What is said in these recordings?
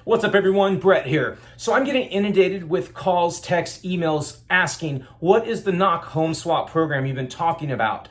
What's up, everyone? Brett here. So I'm getting inundated with calls, texts, emails asking, what is the knock home swap program you've been talking about?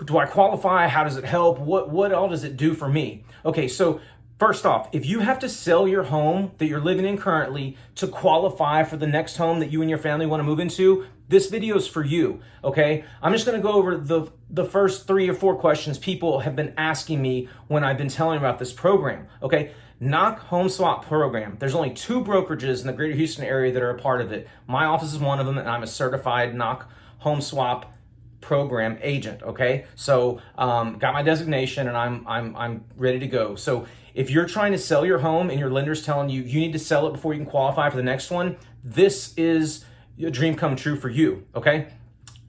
Do I qualify? How does it help? What all does it do for me? Okay, so first off, if you have to sell your home that you're living in currently to qualify for the next home that you and your family want to move into, this video is for you, okay? I'm just gonna go over the first 3 or 4 questions people have been asking me when I've been telling about this program, okay? Knock Home Swap Program. There's only 2 brokerages in the greater Houston area that are a part of it. My office is one of them, and I'm a certified Knock Home Swap Program agent, okay? So got my designation and I'm ready to go. So if you're trying to sell your home and your lender's telling you you need to sell it before you can qualify for the next one, this is a dream come true for you, okay?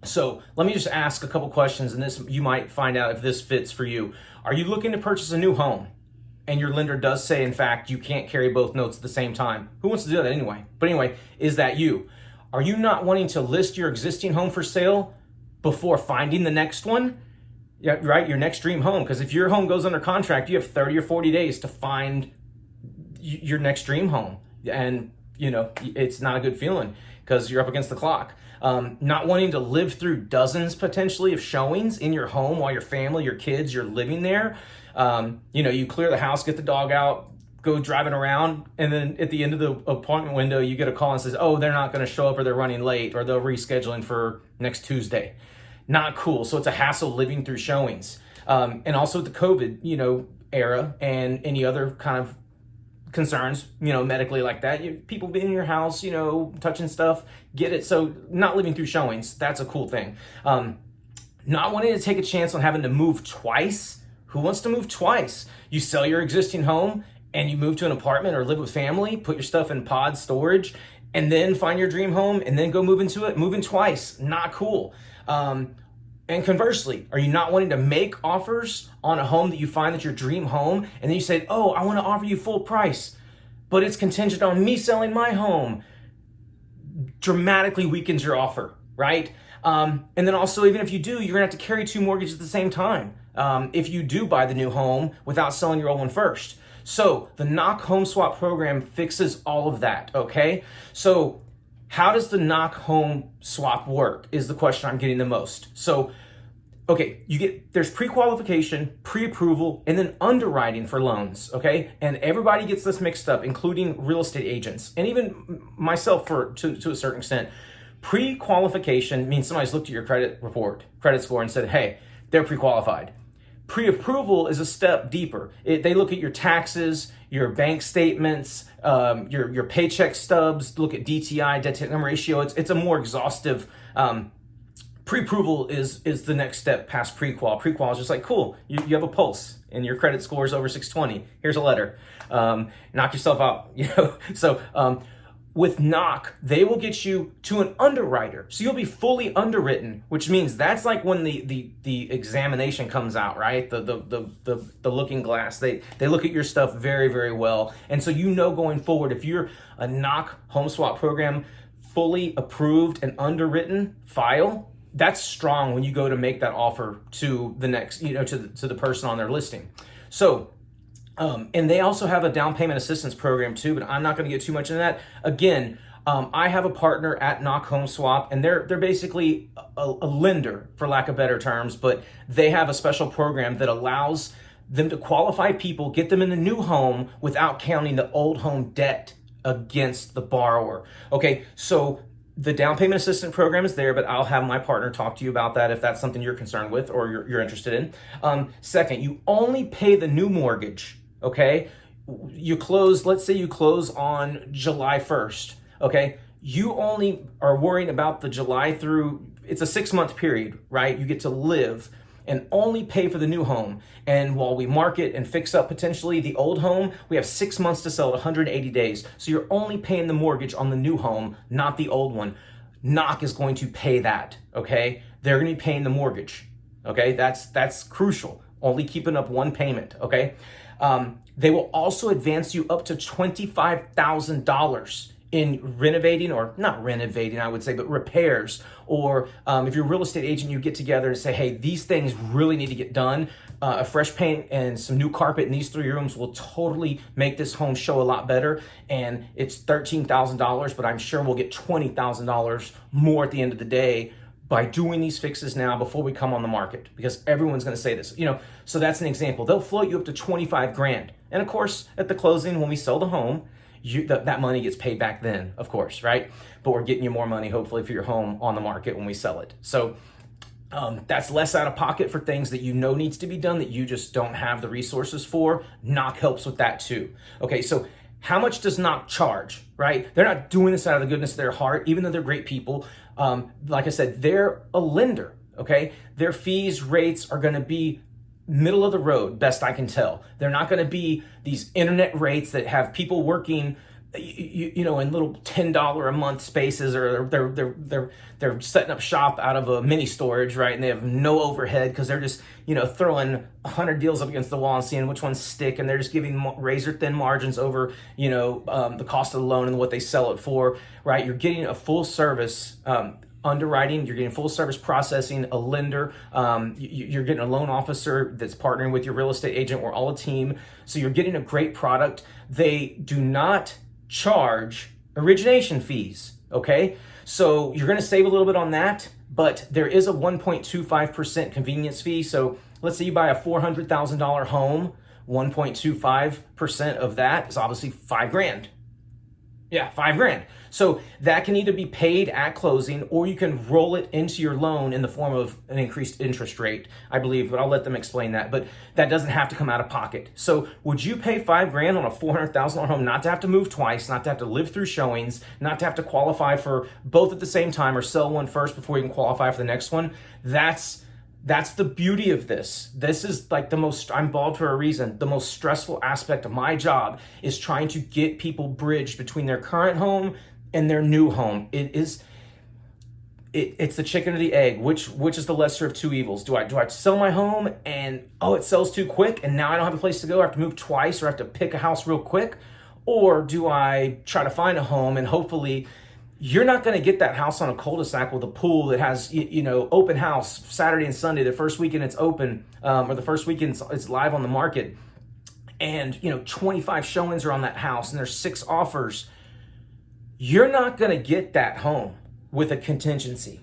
So let me just ask a couple questions, and this you might find out if this fits for you. Are you looking to purchase a new home and your lender does say, in fact, you can't carry both notes at the same time? Who wants to do that anyway? But anyway, is that you? Are you not wanting to list your existing home for sale before finding the next one? Yeah, right, your next dream home. Because if your home goes under contract, you have 30 or 40 days to find your next dream home. And, you know, it's not a good feeling because you're up against the clock. Not wanting to live through dozens potentially of showings in your home while your family, your kids, you're living there. You know, you clear the house, get the dog out, go driving around, and then at the end of the appointment window, you get a call and says, oh, they're not going to show up, or they're running late, or they're rescheduling for next Tuesday. Not cool. So it's a hassle living through showings. And also the COVID, you know, era and any other kind of concerns, you know, medically like that. People being in your house, you know, touching stuff, get it. So not living through showings, that's a cool thing. Not wanting to take a chance on having to move twice. Who wants to move twice? You sell your existing home and you move to an apartment or live with family, put your stuff in pod storage, and then find your dream home and then go move into it. Moving twice, not cool. And conversely, are you not wanting to make offers on a home that you find that's your dream home, and then you say, oh, I want to offer you full price, but it's contingent on me selling my home? Dramatically weakens your offer, right? And then also, even if you do, you're gonna have to carry 2 mortgages at the same time if you do buy the new home without selling your old one first. So the Knock Home Swap Program fixes all of that, okay? So how does the Knock Home Swap work is the question I'm getting the most. So, okay, there's pre-qualification, pre-approval, and then underwriting for loans, okay? And everybody gets this mixed up, including real estate agents, and even myself to a certain extent. Pre-qualification means somebody's looked at your credit score, and said, hey, they're pre-qualified. Pre-approval is a step deeper. They look at your taxes, your bank statements, your paycheck stubs, look at DTI, debt-to-income ratio. It's a more exhaustive. Pre-approval is the next step past pre-qual. Pre-qual is just like, cool, you have a pulse and your credit score is over 620. Here's a letter. Knock yourself out. You know. So with Knock, they will get you to an underwriter. So you'll be fully underwritten, which means that's like when the examination comes out, right? The looking glass. They look at your stuff very, very well. And so you know going forward, if you're a Knock Home Swap Program fully approved and underwritten file, that's strong when you go to make that offer to the next, you know, to the person on their listing. So and they also have a down payment assistance program too, but I'm not going to get too much into that. Again, I have a partner at Knock Home Swap, and they're basically a lender, for lack of better terms, but they have a special program that allows them to qualify people, get them in a new home without counting the old home debt against the borrower. Okay, so the down payment assistance program is there, but I'll have my partner talk to you about that if that's something you're concerned with or you're interested in. Second, you only pay the new mortgage. Okay, you close, let's say you close on July 1st, okay? You only are worrying about the July through, it's a 6-month period, right? You get to live and only pay for the new home. And while we market and fix up potentially the old home, we have 6 months to sell it, 180 days. So you're only paying the mortgage on the new home, not the old one. Knock is going to pay that, okay? They're gonna be paying the mortgage, okay? That's crucial, only keeping up one payment, okay? They will also advance you up to $25,000 in renovating, or not renovating, I would say, but repairs. Or if you're a real estate agent, you get together and say, hey, these things really need to get done. a fresh paint and some new carpet in these 3 rooms will totally make this home show a lot better. And it's $13,000, but I'm sure we'll get $20,000 more at the end of the day by doing these fixes now before we come on the market, because everyone's going to say this, so that's an example. They'll float you up to 25 grand. And of course, at the closing, when we sell the home, that money gets paid back then, of course, right? But we're getting you more money, hopefully, for your home on the market when we sell it. So that's less out of pocket for things that needs to be done that you just don't have the resources for. Knock helps with that too. Okay, so how much does Knock charge, right? They're not doing this out of the goodness of their heart, even though they're great people. Like I said, they're a lender, okay? Their fees, rates are gonna be middle of the road, best I can tell. They're not gonna be these internet rates that have people working in little $10 a month spaces, or they're setting up shop out of a mini storage, right? And they have no overhead because they're just throwing 100 deals up against the wall and seeing which ones stick, and they're just giving razor thin margins over the cost of the loan and what they sell it for, right? You're getting a full service underwriting, you're getting full service processing, a lender, you're getting a loan officer that's partnering with your real estate agent. We're all a team, so you're getting a great product. They do not charge origination fees, okay? So you're gonna save a little bit on that, but there is a 1.25% convenience fee. So let's say you buy a $400,000 home, 1.25% of that is obviously $5 grand. Yeah, $5 grand. So that can either be paid at closing, or you can roll it into your loan in the form of an increased interest rate, I believe, but I'll let them explain that. But that doesn't have to come out of pocket. So would you pay $5 grand on a $400,000 home, not to have to move twice, not to have to live through showings, not to have to qualify for both at the same time, or sell one first before you can qualify for the next one? That's the beauty of this. This is like I'm bald for a reason. The most stressful aspect of my job is trying to get people bridged between their current home and their new home. It's the chicken or the egg. Which is the lesser of two evils? Do I sell my home and it sells too quick and now I don't have a place to go, I have to move twice, or I have to pick a house real quick? Or do I try to find a home, and hopefully you're not going to get that house on a cul-de-sac with a pool that has, open house Saturday and Sunday, the first weekend it's open, or the first weekend it's live on the market, and 25 showings are on that house and there's 6 offers. You're not going to get that home with a contingency,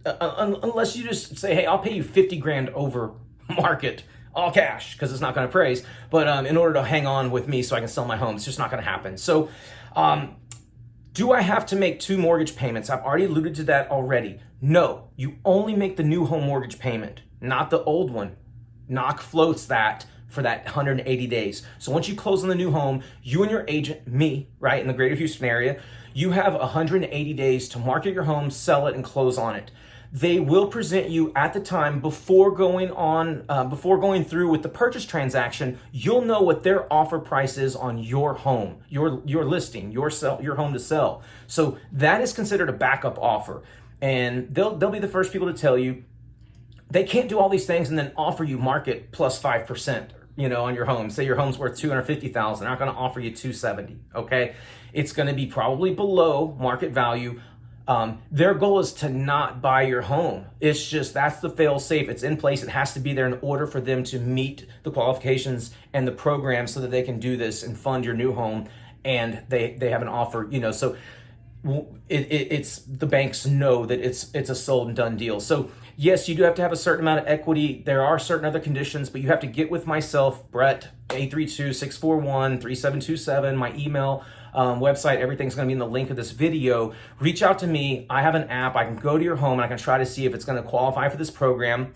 unless you just say, hey, I'll pay you 50 grand over market, all cash, because it's not going to appraise, but in order to hang on with me so I can sell my home. It's just not going to happen. So do I have to make 2 mortgage payments? I've already alluded to that already. No, you only make the new home mortgage payment, not the old one. Knock floats that for that 180 days. So once you close on the new home, you and your agent, me, right, in the greater Houston area, you have 180 days to market your home, sell it, and close on it. They will present you at the time before going through with the purchase transaction. You'll know what their offer price is on your home, your listing, your home to sell. So that is considered a backup offer, and they'll be the first people to tell you they can't do all these things and then offer you market plus 5%. On your home. Say your home's worth $250,000. They're not going to offer you $270,000. Okay, it's going to be probably below market value. Their goal is to not buy your home. It's just, that's the fail safe. It's in place. It has to be there in order for them to meet the qualifications and the program so that they can do this and fund your new home. And they have an offer, so it's the banks know that it's a sold and done deal. So yes, you do have to have a certain amount of equity. There are certain other conditions, but you have to get with myself, Brett, 832-641-3727, my email, website, everything's going to be in the link of this video. Reach out to me. I have an app. I can go to your home and I can try to see if it's going to qualify for this program.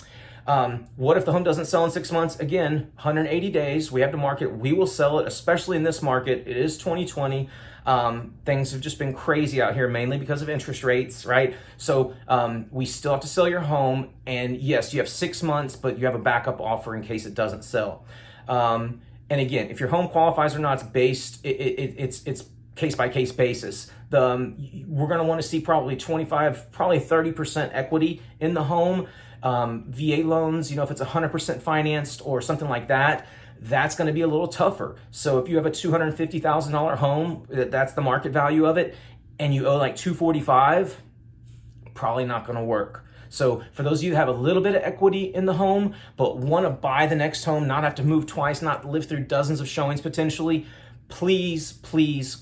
What if the home doesn't sell in 6 months? Again, 180 days. We have to market. We will sell it, especially in this market. It is 2020. Things have just been crazy out here, mainly because of interest rates, right? So we still have to sell your home. And yes, you have 6 months, but you have a backup offer in case it doesn't sell. And again, if your home qualifies or not, it's case by case basis. We're going to want to see probably 30% equity in the home. VA loans, if it's 100% financed or something like that, that's going to be a little tougher. So if you have a $250,000 home, that's the market value of it, and you owe like $245,000, probably not going to work. So for those of you who have a little bit of equity in the home, but want to buy the next home, not have to move twice, not live through dozens of showings potentially, please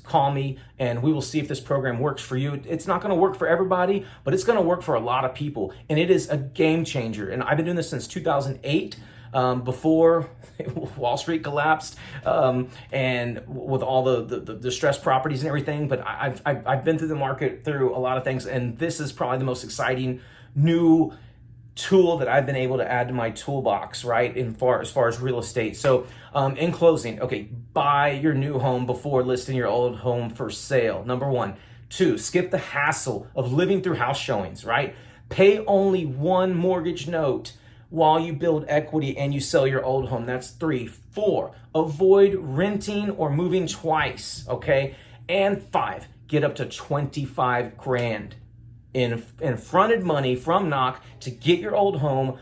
call me and we will see if this program works for you. It's not going to work for everybody, but it's going to work for a lot of people. And it is a game changer. And I've been doing this since 2008. Before Wall Street collapsed, and with all the distressed properties and everything. But I've been through the market through a lot of things, and this is probably the most exciting new tool that I've been able to add to my toolbox, right? As far as real estate. So in closing, okay, buy your new home before listing your old home for sale. Number one. 2, skip the hassle of living through house showings, right? Pay only one mortgage note while you build equity and you sell your old home. That's 3. 4, avoid renting or moving twice, okay? And 5, get up to 25 grand in fronted money from Knock to get your old home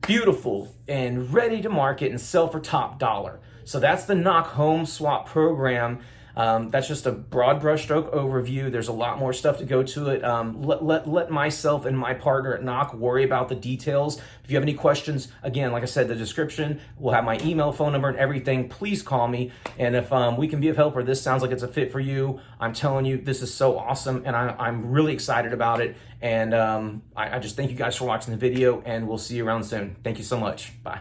beautiful and ready to market and sell for top dollar. So that's the Knock Home Swap program. That's just a broad brushstroke overview. There's a lot more stuff to go to it. Let myself and my partner at Knock worry about the details. If you have any questions, again, like I said, the description will have my email, phone number, and everything. Please call me. And if we can be of help or this sounds like it's a fit for you, I'm telling you, this is so awesome. And I'm really excited about it. And I just thank you guys for watching the video, and we'll see you around soon. Thank you so much. Bye.